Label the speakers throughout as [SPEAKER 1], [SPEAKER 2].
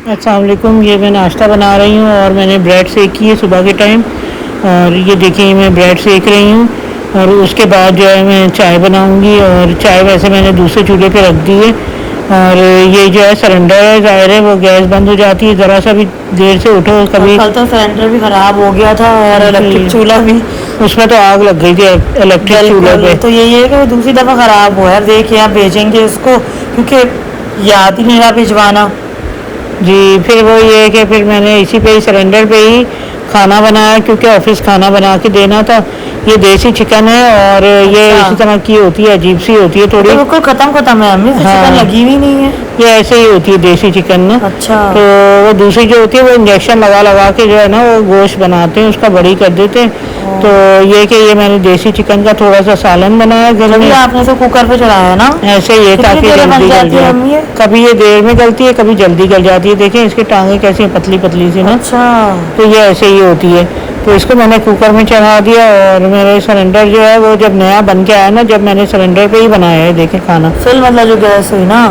[SPEAKER 1] अस्सलाम वालेकुम। ये मैं नाश्ता बना रही हूँ और मैंने ब्रेड सेकी है सुबह के टाइम। और ये देखिए मैं ब्रेड सेक रही हूँ और उसके बाद जो है मैं चाय बनाऊँगी। और चाय वैसे मैंने दूसरे चूल्हे पे रख दी है। और ये जो है सिलेंडर है, ज़ाहिर है वो गैस बंद हो जाती है ज़रा सा भी देर से उठो कभी।
[SPEAKER 2] कल तो सिलेंडर भी ख़राब हो गया था और इलेक्ट्रिक चूल्हा भी,
[SPEAKER 1] उसमें तो आग लग गई थी इलेक्ट्रिक चूल्हे पे।
[SPEAKER 2] तो यही है कि वो दूसरी दफ़ा ख़राब हुआ है। देखिए आप भेजेंगे उसको, क्योंकि याद ही नहीं रहा भिजवाना।
[SPEAKER 1] जी, फिर वो ये है कि फिर मैंने इसी पे ही सिलेंडर पे ही खाना बनाया क्योंकि ऑफिस खाना बना के देना था। ये देसी चिकन है और ये
[SPEAKER 2] अच्छा।
[SPEAKER 1] इसी तरह की होती है, अजीब सी होती है थोड़ी।
[SPEAKER 2] तो बिल्कुल ख़त्म है, हमें
[SPEAKER 1] हाँ,
[SPEAKER 2] चिकन लगी हुई नहीं है।
[SPEAKER 1] ये ऐसे ही होती है देसी चिकन ना।
[SPEAKER 2] अच्छा।
[SPEAKER 1] तो वो दूसरी जो होती है वो इंजेक्शन लगा लगा के जो है ना वो गोश्त बनाते हैं, उसका बड़ी कर देते हैं। तो ये कि ये मैंने देसी चिकन का थोड़ा सा सालन बनाया घर में।
[SPEAKER 2] आपने तो कुकर पे चढ़ाया ना?
[SPEAKER 1] ऐसे ही है ताकि जल्दी गल जाए। कभी ये देर में गलती है, कभी जल्दी गल जाती है। देखें इसकी टांगें कैसी हैं, पतली पतली सी ना।
[SPEAKER 2] अच्छा।
[SPEAKER 1] तो ये ऐसे ही होती है। तो इसको मैंने कुकर में चढ़ा दिया और मेरे सिलेंडर जो है वो जब नया बन के आया ना, जब मैंने सिलेंडर पे ही बनाया है देखें खाना।
[SPEAKER 2] फिल मतलब जो गैस हुई ना।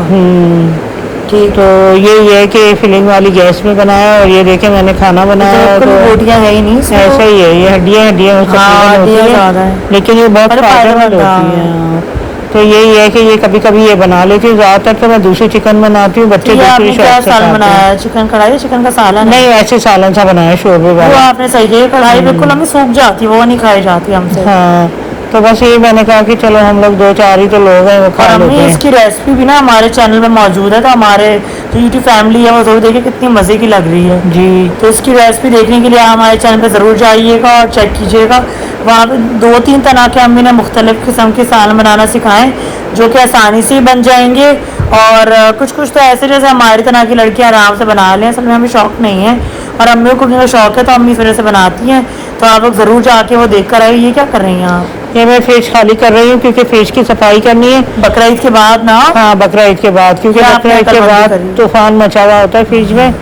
[SPEAKER 2] ठीक।
[SPEAKER 1] तो ये है कि फिलिंग वाली गैस में बनाया और ये देखें मैंने खाना बनाया। तो
[SPEAKER 2] रोटियां है ही नहीं,
[SPEAKER 1] ऐसा ही है, ये हड्डियाँ
[SPEAKER 2] ज़्यादा है,
[SPEAKER 1] लेकिन ये बहुत फायदेमंद होती है। तो यही है कि ये कभी कभी ये बना लेती हूँ। ज़्यादातर तो मैं दूसरी चिकन बनाती हूँ, बच्चे दूसरी शौक से खाते हैं।
[SPEAKER 2] चिकन कढ़ाई, चिकन का सालन?
[SPEAKER 1] नहीं, ऐसे सालन सा बनाया शोरबे वाला।
[SPEAKER 2] वो आपने सही है, कढ़ाई बिल्कुल हमें सूख जाती है, वो नहीं खाई जाती हमसे।
[SPEAKER 1] हाँ, तो बस ये मैंने कहा कि चलो हम लोग दो चार ही तो लोग हैं, वो खा लेते हैं।
[SPEAKER 2] इसकी रेसिपी भी ना हमारे चैनल में मौजूद है, तो हमारे जो यूट्यूब फैमिली है वो जरूर देखिए कितनी मज़े की लग रही है
[SPEAKER 1] जी।
[SPEAKER 2] तो इसकी रेसिपी देखने के लिए हमारे चैनल पे ज़रूर जाइएगा और चेक कीजिएगा। वहाँ पे 2-3 तरह के अम्मी ने मुख्तलिफ़ किस्म के सालन बनाना सिखाएं जो कि आसानी से ही बन जाएंगे। और कुछ कुछ तो ऐसे जैसे हमारी तरह की लड़कियाँ आराम से बना लें, असल में हमें शौक़ नहीं है और अम्मी को कुकिंग का शौक़ है, तो अम्मी इस वजह से बनाती हैं। तो आप लोग ज़रूर जाके वो देख कर आइए। ये क्या कर रही हैं आप?
[SPEAKER 1] ये मैं फ्रिज खाली कर रही हूँ क्योंकि फ्रिज की सफाई करनी है
[SPEAKER 2] बकरा ईद के बाद ना।
[SPEAKER 1] हाँ, बकरा ईद के बाद, क्योंकि बकरा ईद के बाद तूफान मचा हुआ होता है फ्रिज में।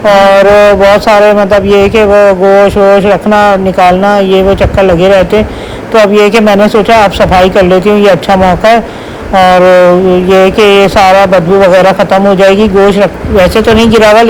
[SPEAKER 1] और बहुत सारे मतलब ये है कि वो गोश्त वोश रखना निकालना ये वो चक्कर लगे रहते हैं। तो अब ये है कि मैंने सोचा अब सफाई कर लेती हूँ, ये अच्छा मौका है। और ये है कि ये सारा बदबू वगैरह ख़त्म हो जाएगी। गोश्त वैसे तो नहीं गिरा हुआ,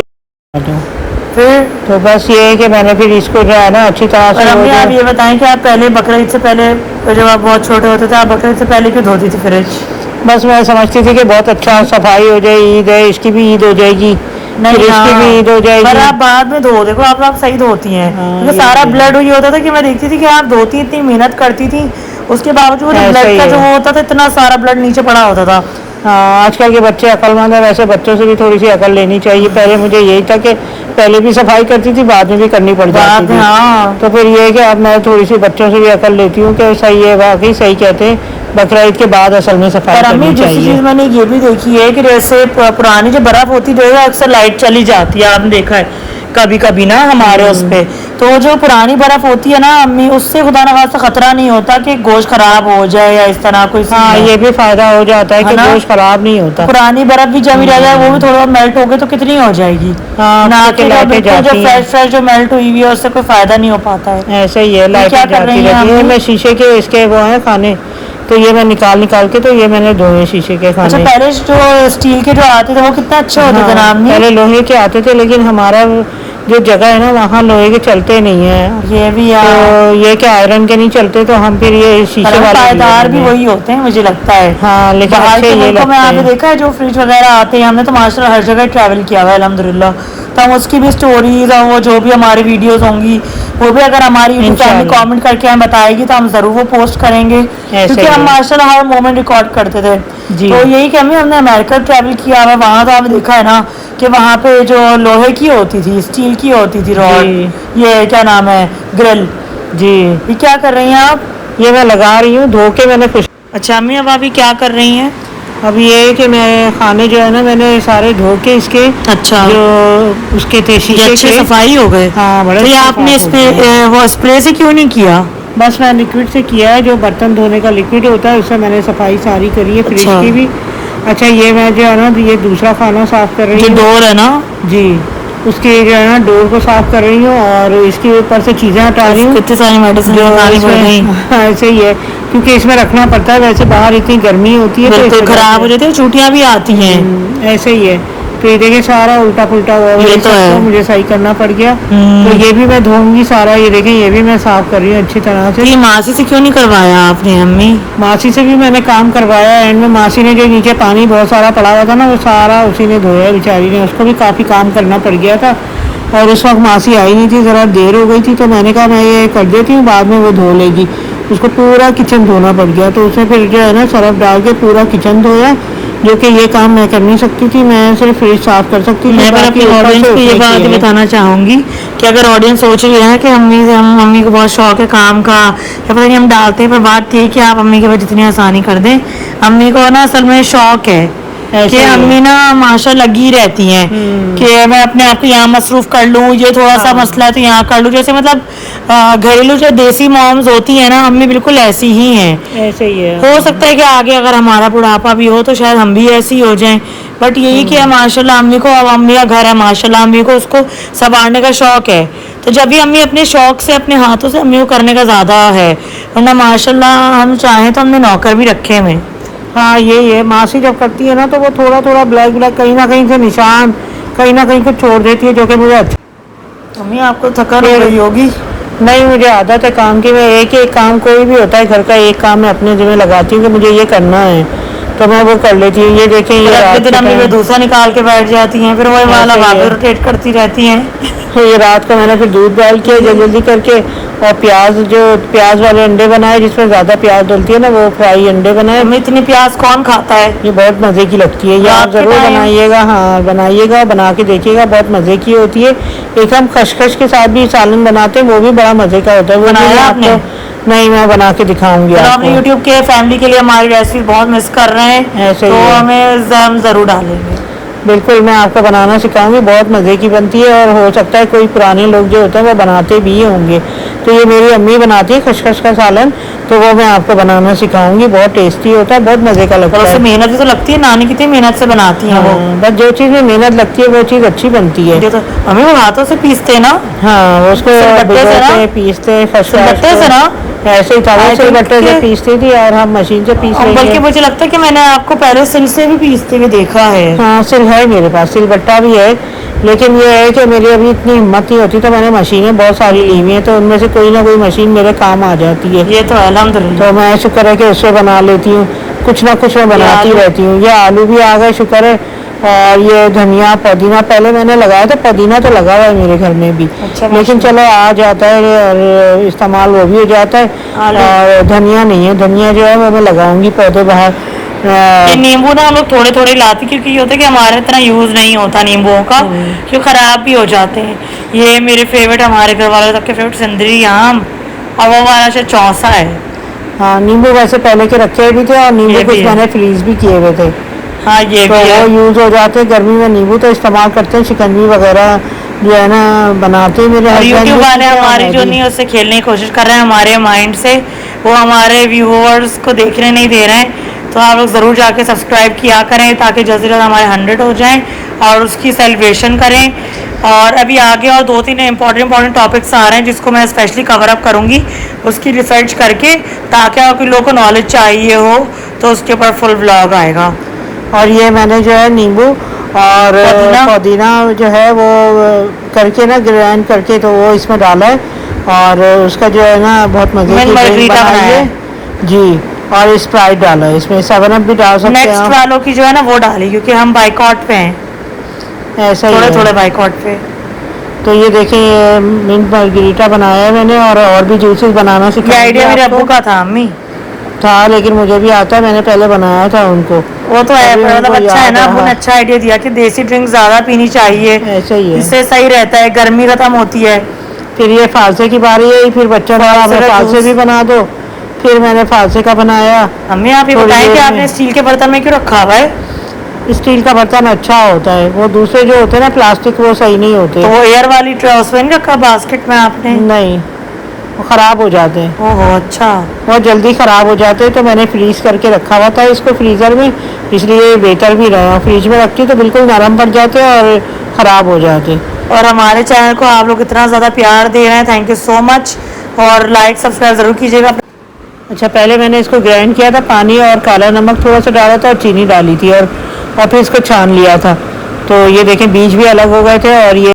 [SPEAKER 2] फिर
[SPEAKER 1] तो बस ये है कि मैंने फिर इसको जो है ना अच्छी तरह से।
[SPEAKER 2] आप ये बताएं कि आप पहले बकरा ईद से पहले, जब आप बहुत छोटे होते थे, आप बकरा ईद से पहले क्यों धोती थी फ्रिज?
[SPEAKER 1] बस मैं समझती थी कि बहुत अच्छा सफाई हो जाए, ईद है, इसकी भी ईद हो जाएगी,
[SPEAKER 2] नहीं
[SPEAKER 1] इसकी भी ईद हो जाएगी।
[SPEAKER 2] पर आप बाद में धो, देखो आप सही धोती हैं। तो सारा ब्लड ये होता था कि मैं देखती थी कि आप धोती, इतनी मेहनत करती थी, उसके बावजूद ब्लड का जो होता था इतना सारा ब्लड नीचे पड़ा होता था।
[SPEAKER 1] हाँ, आजकल के बच्चे अक्लमंद है, वैसे बच्चों से भी थोड़ी सी अकल लेनी चाहिए। पहले मुझे यही था कि पहले भी सफाई करती थी, बाद में भी करनी पड़ जाती थी।
[SPEAKER 2] हाँ।
[SPEAKER 1] तो फिर ये है कि अब मैं थोड़ी सी बच्चों से भी अकल लेती हूँ कि सही है, वाकई सही कहते हैं, बकरा ईद के बाद असल में सफाई करनी चाहिए।
[SPEAKER 2] चीज़ मैंने ये भी देखी है कि जैसे पुरानी जो बर्फ होती है अक्सर लाइट चली जाती है, आपने देखा है कभी कभी ना हमारे उस पे। तो जो पुरानी बर्फ होती है ना अम्मी, उससे खुदा न खास्ता खतरा नहीं होता कि गोश्त खराब हो जाए या इस तरह कोई।
[SPEAKER 1] हाँ, ये भी फायदा हो जाता है कि गोश्त खराब नहीं होता।
[SPEAKER 2] पुरानी बर्फ भी जमी रह जाए, वो भी थोड़ा मेल्ट हो गए तो कितनी हो जाएगी।
[SPEAKER 1] हाँ,
[SPEAKER 2] ना कि जो फ्रेश जो मेल्ट हुई हुई है उससे कोई फायदा नहीं हो पाता है।
[SPEAKER 1] ऐसे ही है, लाइट जाती रहती है। मैं शीशे के इसके वो है खाने, तो ये मैं निकाल के तो ये मैंने धोए शीशे के खाने।
[SPEAKER 2] अच्छा, पहले जो स्टील के जो आते थे वो कितने अच्छे होते थे ना?
[SPEAKER 1] पहले लोहे के आते थे, लेकिन हमारा जो जगह है ना वहाँ लोहे के चलते नहीं है।
[SPEAKER 2] ये भी यार,
[SPEAKER 1] तो ये कि आयरन के नहीं चलते, तो हम फिर ये शीशे वाले
[SPEAKER 2] पायदार भी वही होते हैं मुझे लगता है।
[SPEAKER 1] हाँ, लेकिन अच्छे ये लगते हैं।
[SPEAKER 2] आपने देखा है जो फ्रिज वगैरह आते हैं, हमने तो माशाल्लाह हर जगह ट्रैवल किया हुआ है अल्हम्दुलिल्लाह। तो हम उसकी भी स्टोरीज और वो जो भी हमारी वीडियोस होंगी वो भी अगर हमारी यूट्यूब फैमिली कमेंट करके हमें बताएगी तो हम ज़रूर वो पोस्ट करेंगे, क्योंकि हम माशाल्लाह हर मोमेंट रिकॉर्ड करते थे। तो यही कि हमने अमेरिका ट्रैवल किया हुआ, वहाँ तो आपने देखा है ना कि वहाँ पे जो लोहे की होती थी, स्टील की होती थी रॉड, ये क्या नाम है, ग्रिल। जी, ये क्या कर रही हैं आप?
[SPEAKER 1] ये मैं लगा रही हूँ, धो के मैंने कुछ।
[SPEAKER 2] अच्छा अम्मी, अब अभी क्या कर रही हैं?
[SPEAKER 1] अब ये है कि मैं खाने जो है ना मैंने सारे धो के इसके,
[SPEAKER 2] अच्छा,
[SPEAKER 1] जो उसके थे शीशे के,
[SPEAKER 2] सफाई हो गए।
[SPEAKER 1] हाँ, बड़े।
[SPEAKER 2] तो आपने इस पे वो स्प्रे से क्यों नहीं किया?
[SPEAKER 1] बस मैं लिक्विड से किया है, जो बर्तन धोने का लिक्विड होता है उससे मैंने सफाई सारी करी है, फ्रिज की भी। अच्छा, ये मैं जो है ना ये दूसरा खाना साफ कर रही हूँ,
[SPEAKER 2] जो डोर है ना
[SPEAKER 1] जी, उसकी जो है ना डोर को साफ कर रही हूँ और इसके ऊपर से चीज़ें हटा रही हूँ।
[SPEAKER 2] कितनी सारी मेडिसिन
[SPEAKER 1] ऐसे ही है क्योंकि इसमें रखना पड़ता है, वैसे बाहर इतनी गर्मी होती है तो
[SPEAKER 2] खराब हो जाती है, चूटियाँ भी आती हैं।
[SPEAKER 1] ऐसे ही है, तो ये देखिए सारा उल्टा पुल्टा हुआ
[SPEAKER 2] ये तो है।
[SPEAKER 1] मुझे सही करना पड़ गया। तो ये भी मैं धोऊंगी सारा, ये देखें ये भी मैं साफ कर रही हूँ अच्छी तरह से।
[SPEAKER 2] ये मासी से क्यों नहीं करवाया आपने अम्मी?
[SPEAKER 1] मासी से भी मैंने काम करवाया एंड में। मासी ने जो नीचे पानी बहुत सारा पड़ा हुआ था ना, वो सारा उसी ने धोया बेचारी ने, उसको भी काफ़ी काम करना पड़ गया था। और उस वक्त मासी आई नहीं थी, ज़रा देर हो गई थी, तो मैंने कहा मैं ये कर देती हूँ, बाद में वो धो लेगी। उसको पूरा किचन धोना पड़ गया, तो उसने फिर जो है ना सर्फ डाल के पूरा किचन धोया, जो कि ये काम मैं कर नहीं सकती थी, मैं सिर्फ फ्रिज साफ कर सकती थी।
[SPEAKER 2] मैं पर अपनी ऑडियंस को ये बात बताना चाहूँगी कि अगर ऑडियंस सोच रही है कि मम्मी को बहुत शौक है काम का, या पता नहीं हम डालते हैं, पर बात थी कि आप अम्मी के पास जितनी आसानी कर दें। अम्मी को ना असल में शौक है कि अम्मी ना माशा लगी रहती हैं कि मैं अपने आप को यहाँ मसरूफ कर लूँ, ये थोड़ा सा मसला है तो यहाँ कर लूँ। जैसे मतलब घरेलू जो देसी मॉम्स होती हैं ना, अम्मी बिल्कुल ऐसी ही हैं।
[SPEAKER 1] ऐसे ही है।
[SPEAKER 2] हो सकता है कि आगे अगर हमारा बुढ़ापा भी हो तो शायद हम भी ऐसी हो जाएं, बट यही कि माशाल्लाह अम्मी को, अब अम्मी का घर है माशाल्लाह, अम्मी को उसको संभालने का शौक है। तो जब भी अम्मी अपने शौक से अपने हाथों से अम्मी को करने का ज़्यादा है, वरना माशाल्लाह हम चाहें तो हमने नौकर भी रखे हुए।
[SPEAKER 1] हाँ यही है, मासी जब करती है ना तो वो थोड़ा थोड़ा ब्लैक ब्लैक कहीं ना कहीं से निशान कहीं ना कहीं को छोड़ देती है, जो कि मुझे अच्छा।
[SPEAKER 2] अम्मी आपको थकान हो रही होगी?
[SPEAKER 1] नहीं, मुझे आदत है काम की। मैं एक एक काम कोई भी होता है घर का, एक काम मैं अपने जिम्मे लगाती हूँ कि मुझे ये करना है, तो मैं वो कर लेती हूँ। ये देखें, ये रात
[SPEAKER 2] दिन अम्मी दूसरा निकाल के बैठ जाती हैं, फिर वही वाला वापस रोटेट करती रहती हैं।
[SPEAKER 1] ये रात को मैंने फिर दूध डाल के जल्दी जल्दी करके, और प्याज वाले अंडे बनाए जिसमें ज़्यादा प्याज डलती है ना, वो फ्राई अंडे बनाए।
[SPEAKER 2] अम्मी इतनी प्याज कौन खाता है?
[SPEAKER 1] ये बहुत मज़े की लगती है, ये आप ज़रूर बनाइएगा। हाँ बनाइएगा, बना के देखिएगा, बहुत मज़े की होती है। एक हम खसखस के साथ भी सालन बनाते हैं, वो भी बड़ा मज़े का होता है। वो
[SPEAKER 2] बनाया आपने?
[SPEAKER 1] नहीं, मैं बना के दिखाऊंगी आपको।
[SPEAKER 2] अपने यूट्यूब के फैमिली के लिए हमारी रेसिपी बहुत मिस कर रहे हैं,
[SPEAKER 1] ऐसे
[SPEAKER 2] तो
[SPEAKER 1] ही है।
[SPEAKER 2] हमें ज़रूर डालेंगे।
[SPEAKER 1] बिल्कुल, मैं आपको बनाना सिखाऊंगी, बहुत मज़े की बनती है। और हो सकता है कोई पुराने लोग जो होते हैं वो बनाते भी होंगे। तो ये मेरी अम्मी बनाती है खसखस का सालन, तो वो मैं आपको बनाना सिखाऊंगी। बहुत टेस्टी होता है, बहुत मज़े का लगता है।
[SPEAKER 2] मेहनत भी तो लगती है, नानी कितनी मेहनत से बनाती हैं वो।
[SPEAKER 1] बस जो चीज़ में मेहनत लगती है वो चीज़ अच्छी बनती है।
[SPEAKER 2] तो हमें वो हाथों से पीसते हैं ना?
[SPEAKER 1] हाँ, उसको पीसते
[SPEAKER 2] से ना,
[SPEAKER 1] ऐसे ही तवे से बट्टे से पीसती थी, और हम मशीन से पीस रहे हैं।
[SPEAKER 2] बल्कि मुझे लगता है कि मैंने आपको पहले सिल से भी पीसते हुए देखा है।
[SPEAKER 1] हाँ, सिल है मेरे पास, सिल बट्टा भी है, लेकिन ये है कि मेरी अभी इतनी हिम्मत नहीं होती, तो मैंने मशीनें बहुत सारी ली हुई हैं, तो उनमें से कोई ना कोई मशीन मेरे काम आ जाती है।
[SPEAKER 2] ये तो अल्हम्दुलिल्लाह।
[SPEAKER 1] तो मैं शुक्र है कि उससे बना लेती हूँ, कुछ ना कुछ मैं बनाती रहती हूँ। ये आलू भी आ गए, शुक्र है। और ये धनिया पुदीना पहले मैंने लगाया था, पुदीना तो लगा हुआ है मेरे घर में भी।
[SPEAKER 2] अच्छा,
[SPEAKER 1] लेकिन चलो आ जाता है और इस्तेमाल वो भी हो जाता है। और धनिया नहीं है, धनिया जो है वो मैं लगाऊंगी पौधे बाहर।
[SPEAKER 2] ये नींबू ना हम लोग थोड़े थोड़े लाते, क्योंकि ये होता है कि हमारे इतना यूज़ नहीं होता नींबुओं का, जो ख़राब भी हो जाते हैं। ये मेरे फेवरेट, हमारे घर वालों तक के फेवरेट सिंदरी आम, और वो हमारा शायद चौसा है।
[SPEAKER 1] हाँ, नींबू वैसे पहले के रखे भी थे, और नींबू कुछ मैंने फ्रीज भी किए हुए थे।
[SPEAKER 2] हाँ, ये
[SPEAKER 1] तो वो यूज़ हो जाते हैं। गर्मी में नींबू तो इस्तेमाल करते हैं, शिकंजी वगैरह जो है ना बनाते हैं मेरे हस्बैंड।
[SPEAKER 2] यूट्यूब वाले हमारी जो नहीं उससे खेलने की कोशिश कर रहे हैं हमारे माइंड से, वो हमारे व्यूअर्स को देखने नहीं दे रहे हैं। तो आप लोग ज़रूर जाके सब्सक्राइब किया करें, ताकि जल्द से जल्द हमारे 100 हो जाएं और उसकी सेलिब्रेशन करें। और अभी आगे और 2-3 इंपॉर्टेंट टॉपिक्स आ रहे हैं, जिसको मैं स्पेशली कवर अप करूँगी उसकी रिसर्च करके, ताकि आपके लोगों को नॉलेज चाहिए हो तो उसके ऊपर फुल व्लॉग आएगा।
[SPEAKER 1] और ये मैंने जो है नींबू और पुदीना जो है वो करके ना ग्राइंड करके, तो वो इसमें डाला है, और उसका जो है ना बहुत मजे की बनाई है जी। और स्प्राइट डाला है इसमें, 7 अप भी डाल सकते हैं।
[SPEAKER 2] नेक्स्ट वालों की जो है ना वो डाली, क्योंकि हम बाइकआउट पे हैं,
[SPEAKER 1] ऐसा ही
[SPEAKER 2] थोड़े बाइकआउट पे।
[SPEAKER 1] तो ये देखें, ये मिंट मार्गरीटा बनाया है मैंने, और भी जूसेस बनाना सिखाया।
[SPEAKER 2] आइडिया मेरे अब्बू का था, अम्मी
[SPEAKER 1] था, लेकिन मुझे भी आता है, मैंने पहले बनाया था उनको।
[SPEAKER 2] वो तो है, मतलब अच्छा है ना, उन्होंने अच्छा आइडिया दिया कि देसी ड्रिंक ज़्यादा पीनी चाहिए,
[SPEAKER 1] ऐसा ही है,
[SPEAKER 2] इससे सही रहता है, गर्मी खत्म होती है।
[SPEAKER 1] फिर ये फालसे की बारी है, फिर बच्चा फालसे भी बना दो, फिर मैंने फालसे का बनाया।
[SPEAKER 2] अम्मी आप ये बताएं कि आपने स्टील के बर्तन में क्यों रखा हुआ है?
[SPEAKER 1] स्टील का बर्तन अच्छा होता है, वो दूसरे जो होते हैं ना प्लास्टिक, वो सही नहीं होते।
[SPEAKER 2] तो वो एयर वाली ट्रांसपेरेंट नहीं रखा बास्केट में आपने?
[SPEAKER 1] नहीं, वो ख़राब हो जाते हैं।
[SPEAKER 2] ओहो, अच्छा,
[SPEAKER 1] बहुत जल्दी ख़राब हो जाते हैं, तो मैंने फ्रीज करके रखा हुआ था इसको फ्रीज़र में, इसलिए बेहतर भी रहा। फ्रिज में रखती तो बिल्कुल नरम पड़ जाते और ख़राब हो जाते।
[SPEAKER 2] और हमारे चैनल को आप लोग इतना ज़्यादा प्यार दे रहे हैं, थैंक यू सो मच। और लाइक सब्सक्राइब ज़रूर कीजिएगा।
[SPEAKER 1] अच्छा, पहले मैंने इसको ग्राइंड किया था, पानी और काला नमक थोड़ा सा डाला था, और चीनी डाली थी, और फिर इसको छान लिया था। तो तो ये देखें बीज भी अलग हो गए थे और ये